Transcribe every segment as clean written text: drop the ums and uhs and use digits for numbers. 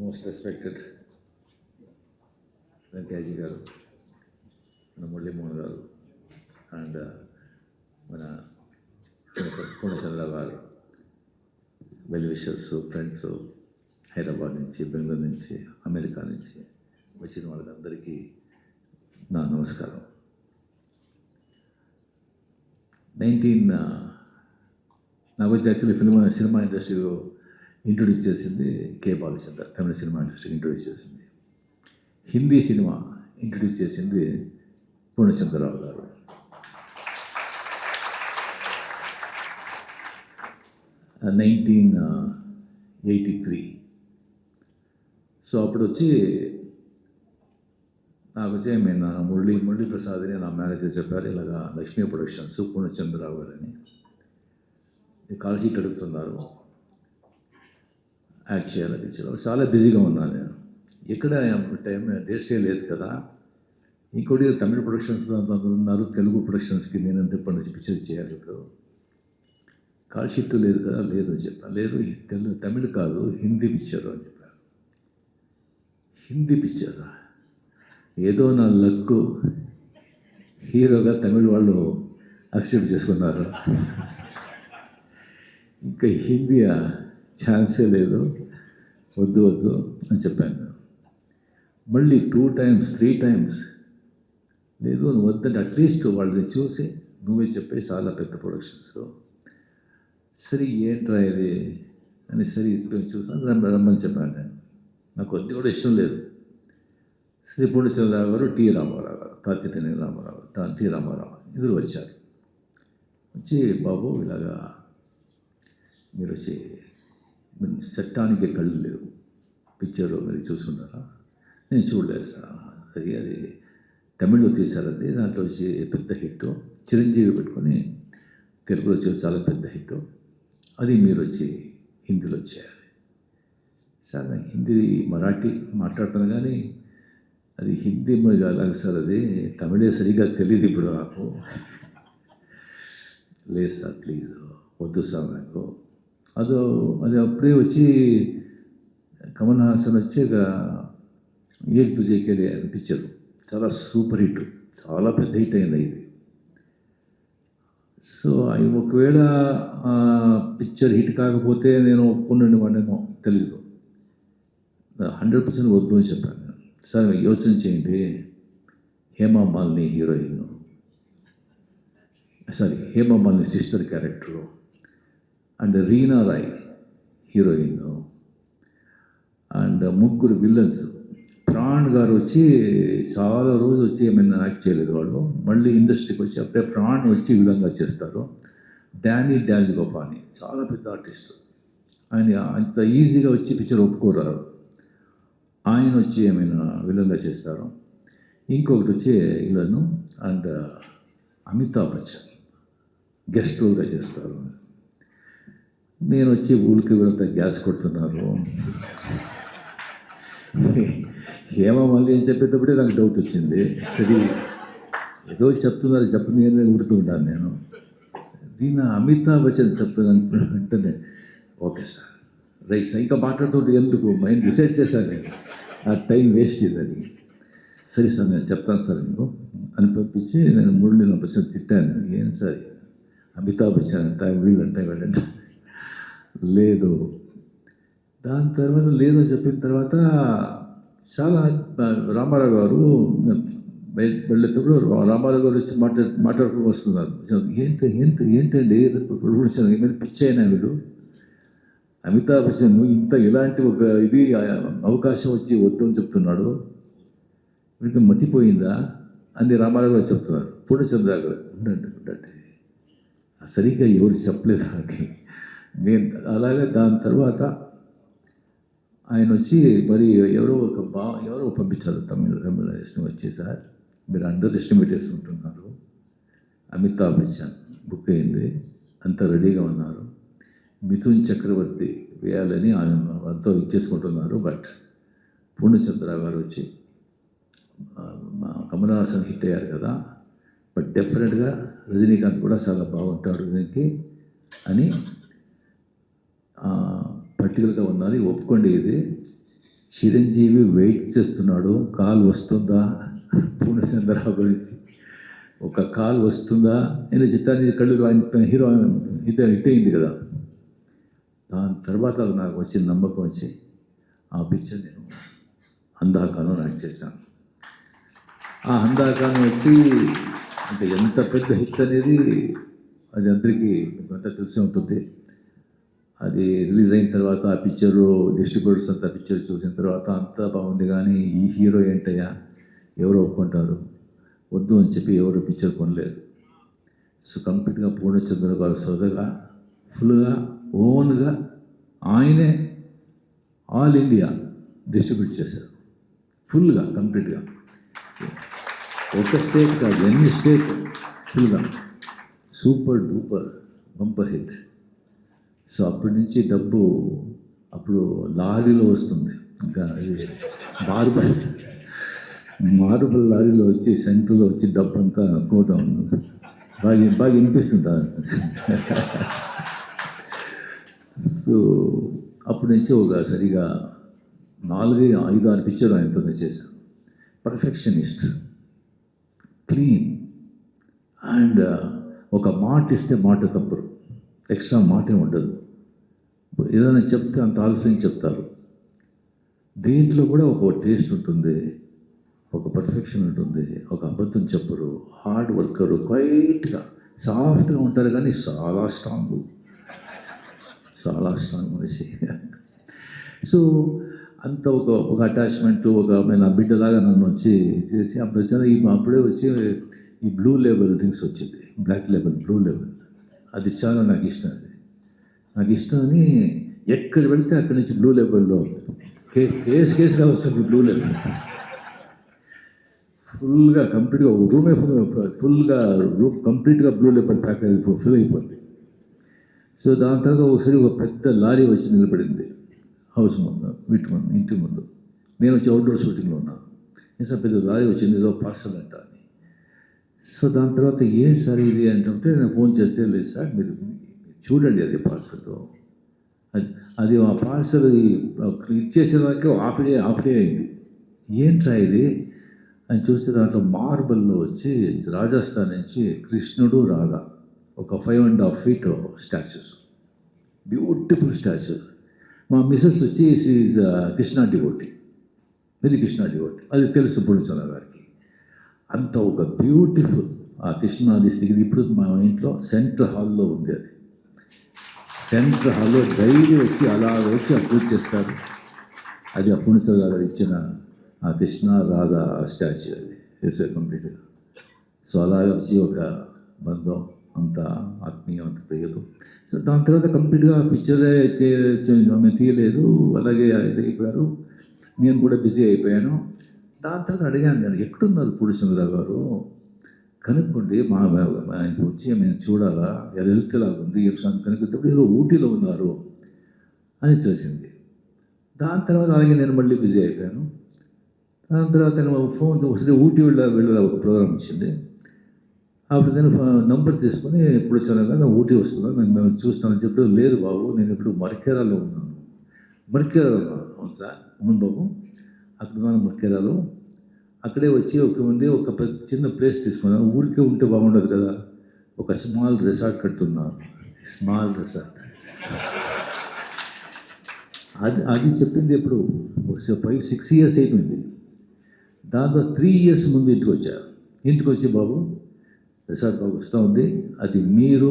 Most respected వెంకయ్యజీ గారు, మన మురళీమోహన్ గారు అండ్ మన పూర్ణచంద్ర గారు, వెల్ విషర్స్, ఫ్రెండ్స్, హైదరాబాద్ నుంచి, బెంగళూరు నుంచి, అమెరికా నుంచి వచ్చిన వాళ్ళందరికీ నా నమస్కారం. నాకు వచ్చి యాక్చువల్లీ సినిమా ఇండస్ట్రీలో ఇంట్రొడ్యూస్ చేసింది కే బాలచంద్ర, తమిళ సినిమా ఇండస్ట్రీకి ఇంట్రొడ్యూస్ చేసింది. హిందీ సినిమా ఇంట్రొడ్యూస్ చేసింది పూర్ణచంద్రరావు గారు. ఆ 1983. సో అప్పుడు వచ్చి నాకు వచ్చి నేను మురళీ ప్రసాద్ అని నా మేనేజర్ చెప్పారు, ఇలాగా లక్ష్మీ ప్రొడక్షన్స్ పూర్ణచంద్రరావు గారు అని కాల్ షీట్ అడుగుతున్నారు, యాక్ట్ చేయాలని ఇచ్చారు. చాలా బిజీగా ఉన్నాను నేను, ఎక్కడ టైం డేట్స్ లేదు కదా. ఇంకోటి తమిళ ప్రొడక్షన్స్ ఉన్నారు, తెలుగు ప్రొడక్షన్స్కి నేను ఎంత ఇప్పటి నుంచి పిక్చర్ చేయాలి, ఇప్పుడు కాల్ షీట్ లేదు కదా. లేదు అని చెప్పాను. లేదు తమిళ్ కాదు, హిందీ పిక్చర్ అని చెప్పారు. హిందీ పిక్చరా? ఏదో నా లక్కు, హీరోగా తమిళ వాళ్ళు యాక్సెప్ట్ చేసుకున్నారు. ఇంకా హిందీ ఛాన్సే లేదు, వద్దు అని చెప్పాను. మళ్ళీ 2 times 3 times లేదు నువ్వు వద్దంటే అట్లీస్ట్ వాళ్ళని చూసి నువ్వే చెప్పే, చాలా పెద్ద ప్రొడక్షన్స్. సరే ఏంట్రా ఇది అని సరే చూసాను, రమ్మని చెప్పాను నేను. నాకు కొద్ది కూడా ఇష్టం లేదు. శ్రీ పూర్ణచంద్రరావు గారు, టి రామారావు గారు, తాతినేని రామారావు, టి రామారావు ఇద్దరు వచ్చారు. వచ్చి బాబు ఇలాగా మీరు వచ్చి చట్టానికి కళ్ళు లేవు, పిక్చర్లో మీరు చూసుకున్నారా? నేను చూడలేదు సార్. అది తమిళ్లో తీశారు, అది దాంట్లో వచ్చి పెద్ద హిట్, చిరంజీవి పెట్టుకొని తెలుగులో వచ్చి చాలా పెద్ద హిట్, అది మీరు వచ్చి హిందీలో చేయాలి. సార్ నాకు హిందీ మరాఠీ మాట్లాడుతాను కానీ అది హిందీ అలాగే సార్, అది తమిళే సరిగ్గా తెలియదు ఇప్పుడు నాకు. లేదు సార్ ప్లీజ్ వద్దు సార్ నాకు. అది అప్పుడే వచ్చి కమల్ హాసన్ వచ్చి ఏక్ తుజేకే పిక్చర్ చాలా సూపర్ హిట్, చాలా పెద్ద హిట్ అయింది ఇది. సో అవి ఒకవేళ పిక్చర్ హిట్ కాకపోతే నేను ఒప్పుకున్నాను వాడేమో తెలీదు. 100% వద్దు అని చెప్పాను. సార్ యోచన చేయండి, Hema Malini heroine, Hema Malini sister character, and Reena Roy heroine, and 3 villains. Pran garu వచ్చి చాలా రోజు వచ్చి ఏమైనా యాక్ట్ చేయలేదు వాళ్ళు, మళ్ళీ ఇండస్ట్రీకి వచ్చి అప్పుడే ప్రాణ్ వచ్చి విలన్గా చేస్తారు. డాన్స్ గోపాని చాలా పెద్ద ఆర్టిస్ట్, ఆయన అంత ఈజీగా వచ్చి పిక్చర్ ఒప్పుకోరారు, ఆయన వచ్చి ఏమైనా విలన్గా చేస్తారు. ఇంకొకటి వచ్చి villain, and Amitabh Bachchan guest రోల్గా చేస్తారు. నేను వచ్చి ఊరికి వీళ్ళంతా గ్యాస్ కొడుతున్నారు. మళ్ళీ ఏం చెప్పేటప్పుడే నాకు డౌట్ వచ్చింది. సరే ఏదో చెప్తుంది అని ఊరుతూ ఉంటాను నేను. దీని అమితాబ్ బచ్చన్ చెప్తున్నాను వెంటనే ఓకే సార్ రైట్ సార్, ఇంకా మాట్లాడుతుంటే ఎందుకు మైండ్ డిసైడ్ చేశాను నేను, ఆ టైం వేస్ట్ చేయదని. సరే సార్ నేను చెప్తాను సార్ మీకు అని పంపించి నేను 3 తిట్టాను. ఏం సార్ అమితాబ్ బచ్చన్ అంటే వీళ్ళంటే లేదు. దాని తర్వాత లేదు అని చెప్పిన తర్వాత చాలా రామారావు గారు వెళ్ళేటప్పుడు రామారావు గారు వచ్చి మాట్లాడుకుని వస్తున్నారు. ఏంటండి ఏమైనా పిచ్చి అయినా వీడు, అమితాబ్ బచ్చన్ ఇంత ఇలాంటి ఒక ఇది అవకాశం వచ్చి వద్దు అని చెప్తున్నాడు, వీడికి మతిపోయిందా అని రామారావు గారు చెప్తున్నారు. పూర్ణచంద్ర గారు ఉండండి సరిగ్గా ఎవరు చెప్పలేదు నాకు. నేను అలాగే దాని తర్వాత ఆయన వచ్చి మరి ఎవరో పంపించారు తమిళ వచ్చి, సార్ మీరు అండర్ ఎస్టిమేట్ చేసుకుంటున్నారు, అమితాబ్ బచ్చన్ బుక్ అయింది, అంతా రెడీగా ఉన్నారు, మిథున్ చక్రవర్తి వేయాలని ఆయన అంతా ఇచ్చేసుకుంటున్నారు. బట్ పూర్ణచంద్రరావు గారు వచ్చి కమల్ హాసన్ హిట్ అయ్యారు కదా, బట్ డెఫినెట్గా రజనీకాంత్ కూడా చాలా బాగుంటాడు దీనికి అని పర్టికులర్గా ఉన్నది, ఒప్పుకోండి ఇది చిరంజీవి వెయిట్ చేస్తున్నాడు, కాల్ వస్తుందా పూర్ణచంద్రరావు గురించి, ఒక కాల్ వస్తుందా నేను చిత్తాన్ని కళ్ళు ఆయన హీరో హిట్ అయింది కదా. దాని తర్వాత నాకు వచ్చిన నమ్మకం వచ్చి ఆ పిక్చర్ నేను అందాకాలం యాక్ట్ చేశాను. ఆ అందాకాలం వచ్చి అంటే ఎంత పెద్ద హిట్ అనేది అది అందరికీ అంతా తెలిసి ఉంటుంది. అది రిలీజ్ అయిన తర్వాత ఆ పిక్చరు డిస్ట్రిబ్యూటర్స్ అంతా పిక్చర్ చూసిన తర్వాత అంతా బాగుంది, కానీ ఈ హీరో ఏంటయ్యా ఎవరు ఒప్పుకుంటారు, వద్దు అని చెప్పి ఎవరు పిక్చర్ కొనలేదు. సో కంప్లీట్గా పూర్ణచంద్ర గారు సోదగా ఫుల్గా ఓన్గా ఆయనే ఆల్ ఇండియా డిస్ట్రిబ్యూట్ చేశారు, ఫుల్గా కంప్లీట్గా. ఒక స్టేట్ కాదు, ఎన్ని స్టేట్ ఫుల్గా super duper bumper hit. So అప్పటి నుంచి డబ్బు అప్పుడు లారీలో వస్తుంది, ఇంకా అది మార్బల్ లారీలో వచ్చి సెంటర్లో వచ్చి డబ్బు అంతా కోట బాగా వినిపిస్తుంటారు. సో అప్పటి నుంచి ఒక సరిగా 4-5-6 పిక్చర్ ఆయనతో చేశాను. పర్ఫెక్షనిస్ట్, క్లీన్, అండ్ ఒక మాట ఇస్తే మాట తప్పరు, ఎక్స్ట్రా మాటే ఉండదు. ఏదైనా చెప్తే అంత ఆలస్యం చెప్తారు. దేంట్లో కూడా ఒక టేస్ట్ ఉంటుంది, ఒక పర్ఫెక్షన్ ఉంటుంది, ఒక అబద్ధం చెప్పరు, హార్డ్ వర్కరు, క్వైట్గా సాఫ్ట్గా ఉంటారు, కానీ చాలా స్ట్రాంగ్ మనిషి. సో అంత ఒక అటాచ్మెంటు, ఒక నా బిడ్డలాగా నన్ను వచ్చి చేసి అప్పుడే వచ్చి ఈ బ్లూ లేబుల్ డ్రింక్స్ వచ్చింది, బ్లాక్ లేబుల్, బ్లూ లేబుల్. అది చాలా నాకు ఇష్టం. నాకు ఇష్టం అని ఎక్కడ వెళ్తే అక్కడి నుంచి బ్లూ లేబుల్లో కేసుగా వస్తుంది. బ్లూ లేబుల్ ఫుల్గా కంప్లీట్గా రూమే ఫుల్గా రూమ్ కంప్లీట్గా బ్లూ లేబుల్ ప్యాక్ ఫుల్ అయిపోయింది. సో దాని తర్వాత ఒకసారి ఒక పెద్ద లారీ వచ్చి నిలబడింది హౌస్ ముందు, ఇంటి ముందు. నేను వచ్చి అవుట్డోర్ షూటింగ్లో ఉన్నాను. నిజం పెద్ద లారీ వచ్చింది, ఏదో పార్సల్ అంట అని. సో దాని తర్వాత ఏం సార్ ఇది అంటే నేను ఫోన్ చేస్తే, లేదు సార్ మీరు చూడండి అది పార్సల్, అది ఆ పార్సల్ ఇచ్చేసే దానికి హాఫ్ డే అయింది. ఏంట్రా ఇది అని చూస్తే దాంట్లో మార్బల్లో వచ్చి రాజస్థాన్ నుంచి కృష్ణుడు రాధా ఒక 5.5 feet స్టాచ్యూస్, బ్యూటిఫుల్ స్టాచ్యూస్. మా మిస్సెస్ వచ్చి is Krishna devotee, very Krishna devotee, అది తెలుసు పూర్ణచంద్ర గారికి. అంత ఒక బ్యూటిఫుల్ ఆ కృష్ణాది స్థితి ఇప్పుడు మా ఇంట్లో సెంట్రల్ హాల్లో ఉంది. అది సెంట్రల్ హాల్లో డైలీ వచ్చి అలా వచ్చి పూజ చేస్తారు. అది ఆ పూర్ణచంద్ర గారు ఇచ్చిన ఆ కృష్ణ రాధా స్టాచ్యూ, అది వేసే కంప్లీట్గా. సో అలా వచ్చి ఒక బంధం, అంత ఆత్మీయం, అంత ప్రియతం. సో దాని తర్వాత కంప్లీట్గా పిక్చరే ఆమె తీయలేదు, అలాగే అయిపోయారు. నేను కూడా బిజీ అయిపోయాను. దాని తర్వాత అడిగాను, నేను ఎక్కడున్నారు పూర్ణచంద్ర గారు, కనుక్కోండి, మా ఆయనకు వచ్చి మేము చూడాలా, అది హెల్త్లాగా ఉంది కనుక్కుంటే ఏదో ఊటీలో ఉన్నారు అని తెలిసింది. దాని తర్వాత అలాగే నేను మళ్ళీ బిజీ అయిపోయాను. దాని తర్వాత నేను ఫోన్ వస్తే ఊటీ వెళ్ళే ఒక ప్రోగ్రామ్ వచ్చింది. అప్పుడు నేను నంబర్ తీసుకొని ఇప్పుడు చాలా ఊటీ వస్తున్నాను, నేను చూస్తానని చెప్పి, లేదు బాబు నేను ఇప్పుడు మరికేరాలో ఉన్నాను. మరికేరాలో ఉన్నాను. అవును సార్, అవును బాబు అక్కడ ఉన్నాను మరికేరాలో. అక్కడే వచ్చి ఒక చిన్న ప్లేస్ తీసుకున్నాను. ఊరికే ఉంటే బాగుండదు కదా, ఒక స్మాల్ రిసార్ట్ కడుతున్నాను. స్మాల్ రిసార్ట్ అది చెప్పింది ఎప్పుడు 5-6 years అయిపోయింది. దాంతో 3 years ముందు ఇంటికి వచ్చి బాబు రిసార్ట్ బాబు వస్తూ ఉంది, అది మీరు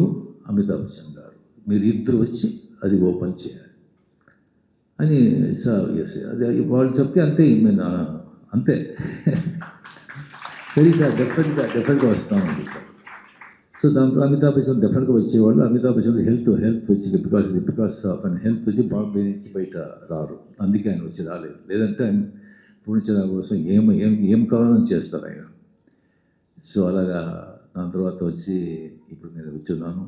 అమితాబ్ బచ్చన్ గారు మీరు ఇద్దరు వచ్చి అది ఓపెన్ చేయాలి అని. సార్ ఎస్, అది వాళ్ళు చెప్తే అంతే, అంతే సరే సార్ డెఫినెట్గా వస్తామండి సార్. సో దాంతో అమితాబ్ బచ్చన్ డెఫినెట్గా వచ్చేవాళ్ళు. అమితాబ్ బచ్చన్ హెల్త్ వచ్చింది, బికాస్ ఆఫ్ ఆయన హెల్త్ వచ్చి బాంబే నుంచి బయట రారు, అందుకే ఆయన వచ్చి రాలేదు. లేదంటే ఆయన పూర్ణచంద్ర కోసం ఏం కావాలని చేస్తారు ఆయన. సో అలాగా దాని తర్వాత వచ్చి ఇప్పుడు నేను కూర్చున్నాను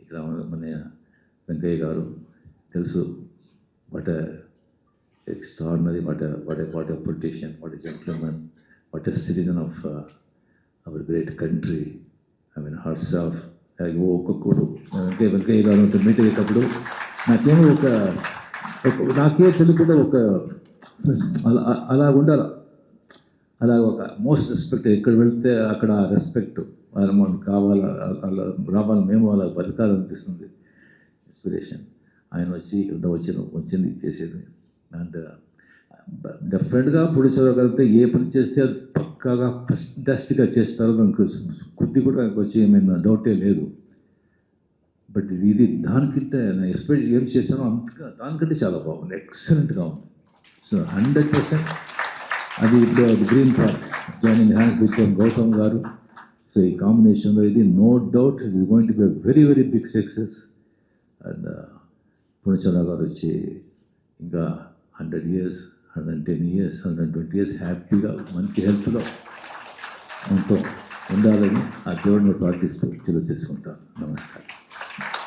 ఇక్కడ. మన వెంకయ్య గారు తెలుసు, what extraordinary, what a politician, what a gentleman, what a citizen of our great country. I mean, hearts of ఒక్కొక్కడు వెంకయ్య గారు మీట్ అయ్యేటప్పుడు నాకే తెలియకుండా ఒక అలా ఉండాలి. అలా ఒక మోస్ట్ రెస్పెక్ట్, ఎక్కడ వెళ్తే అక్కడ ఆ రెస్పెక్ట్ మనకు కావాలా, అలా రావాలి, మేము అలా బతకాలనిపిస్తుంది. ఇన్స్పిరేషన్ ఆయన వచ్చింది చేసేది. అండ్ డెఫినెట్గా పొడిచవగలిగితే ఏ పని చేస్తే అది పక్కాగా ఫస్ట్గా చేస్తారో నాకు కొద్ది కూడా నాకు వచ్చి ఏమైనా డౌటే లేదు. బట్ ఇది దానికంటే నేను ఎక్స్పెక్ట్ ఏం చేశానో అంతగా దానికంటే చాలా బాగుంది, ఎక్సలెంట్గా ఉంది. సో 100% అది ఇప్పుడు Green Park joining hands with Gautam garu. So ఈ కాంబినేషన్లో ఇది no doubt it is going to be very very big success. And Purnachandra garu వచ్చి ఇంకా 100 years, 110 years, 120 years హ్యాపీగా మంచి హెల్త్లో ఎంతో ఉండాలని ఆ దేవుడిని ప్రార్థిస్తూ తెలియజేసుకుంటాను.